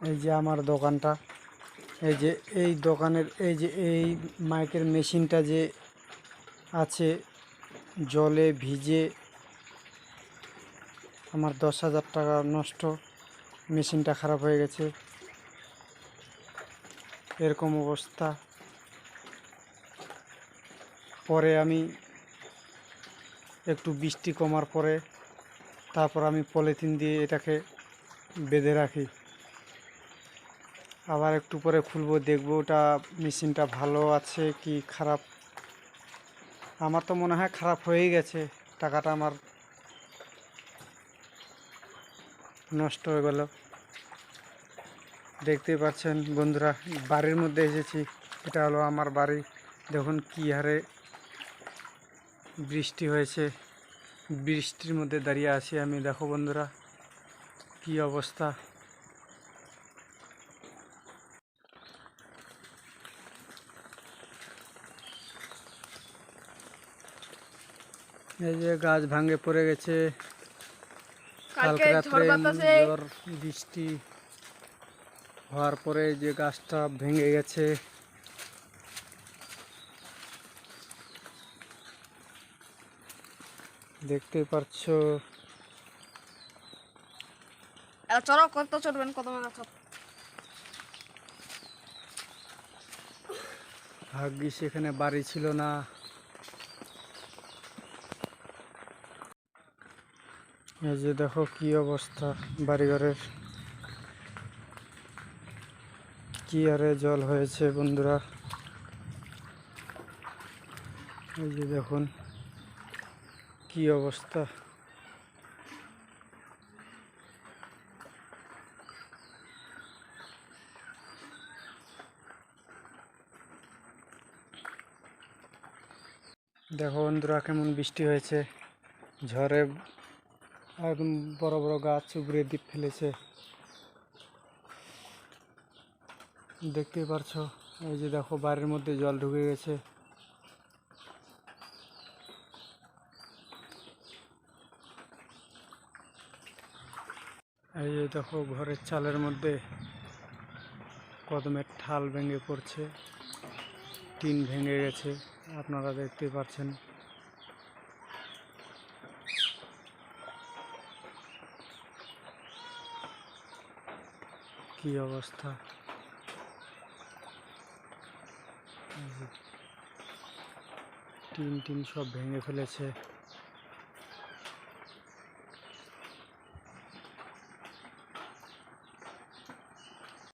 এই যে আমার দোকানটা, এই যে এই দোকানের এই মাইকের মেশিনটা যে আছে, জলে ভিজে আমার 10,000 টাকা নষ্ট। মেশিনটা খারাপ হয়ে গেছে, এরকম অবস্থা। পরে আমি একটু বৃষ্টি কমার পরে তারপর আমি পলিথিন দিয়ে এটাকে বেঁধে রাখি। আবার একটু পরে খুলবো, দেখবো ওটা মেশিনটা ভালো আছে কি খারাপ। আমার তো মনে হয় খারাপ হয়েই গেছে, টাকাটা আমার নষ্ট হয়ে গেল। দেখতেই পাচ্ছেন বন্ধুরা, বাড়ির মধ্যে এসেছি। এটা হলো আমার বাড়ি। দেখুন কী হারে বৃষ্টি হয়েছে, বৃষ্টির মধ্যে দাঁড়িয়ে আছি আমি। দেখো বন্ধুরা কি অবস্থা। এই যে গাছ ভাঙে পড়ে গেছে, কালকে রাত্রে ঝড় বৃষ্টি হওয়ার পরে যে গাছটা ভেঙে গেছে। দেখতেই পাচ্ছ। চড়ো কত চড়বেন, কত মাথা। ভাগ্যিস এখানে বাড়ি ছিল না। এই যে দেখো কি অবস্থা বাড়িঘরের, কি হারে জল হয়েছে বন্ধুরা। এই যে দেখুন কি অবস্থা। দেখো বন্ধুরা কেমন বৃষ্টি হয়েছে, ঝড়ে একদম বড় বড় গাছ উপড়ে দ্বীপ ফেলেছে। দেখতেই পারছো। এই যে দেখো বাড়ির মধ্যে জল ঢুকে গেছে। এই যে দেখো ঘরের চালের মধ্যে কদমের ঠাল ভেঙে পড়ছে, টিন ভেঙে গেছে, আপনারা দেখতে পাচ্ছেন। কি অবস্থা, টিন সব ভেঙে ফেলেছে।